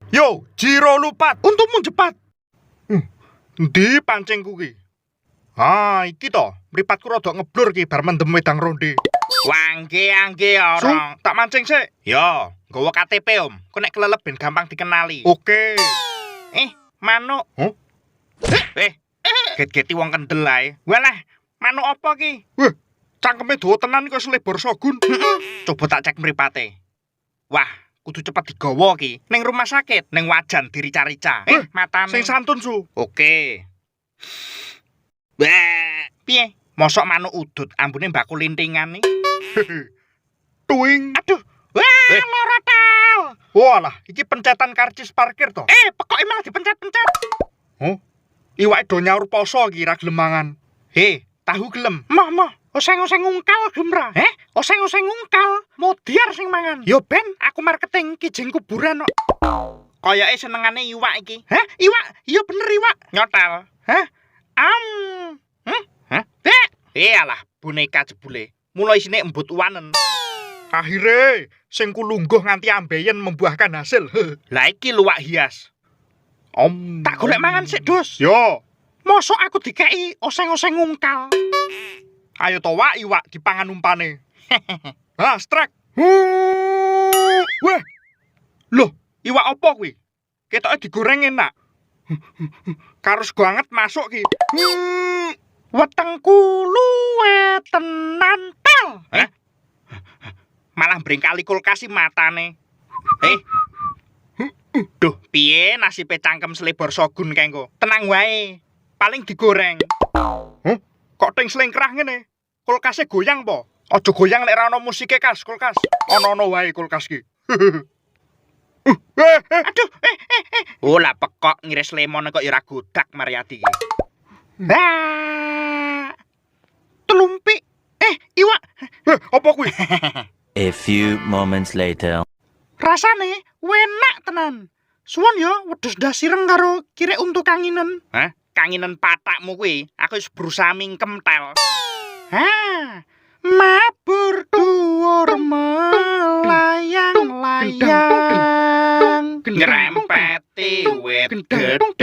Yo, Jiro lupat. Untukmu cepat. Ndi pancingku ki? Iki to, mripatku rada ngeblur ki bar mendem wedang ronde. Wangge orang. Tak mancing sik. Yo, nggawa KTP Om. Kok nek kelelep ben gampang dikenali. Oke. Manuk. Huh? Get-geti wong kendel ae. Walah, manuk apa ki? Wah, cangkeme dawa tenan kok selebor Shogun. Coba tak cek mripate. Wah, kudu cepet digawa ki. Ning rumah sakit, ning wajan dirica-rica. Matane. Sing santun su. Oke. Piye? Mosok manuk udut ambune mbakul lintingan nih. Tuing. Aduh. Wah, lara tal. Walah, iki pencetan karcis parkir to. Pokoke malah dipencet-pencet. Iwake do nyaur poso iki ra gelem mangan. Tahu gelem. Mah, oseng-oseng ngungkal gemra. Oseng-oseng ngungkal. Modiar sing mangan. Yo ben, aku marketing kijing kuburan kok. Kayake senengane iwak iki. Iwak? Iya bener iwak. Nyotel. Alah, boneka jebule. Mulai isine embut uwanen. Akhire sing kulungguh nganti ambeien membuahkan hasil. Lah iki luwak hias. Tak golek mangan sik, Dus. Yo. Mosok aku dikeki oseng-oseng ngungkal. Ayo to wak iwak dipangan umpane. Strike. Weh. Loh, iwak apa kuwi? Ketoke digoreng enak. Karo sego anget masuk ki. Wetengku luwe tenan tel. Malah brengkali kulkas si matane. Duh, piye nasibe cangkem selebor Shogun kengko? Tenang wae. Paling digoreng. Kok ting slengkrah ngene? Kulkase goyang po? Aja goyang nek ra ono musike kas kulkas. Ono-ono wae kulkas ki. Aduh, Olah pekok ngiris lemon kok ya ora godak Mariati iki. Telumpik. Iwak. Apa kuwi? A few moments later. Rasane enak tenan. Suwon yo wedhus dasireng karo kirek untuk kanginan. Kanginan patakmu kuwi, aku wis berusaha mingkem tel. Mabur dhuwur melayang-layang. Ngrempeti wit gedang.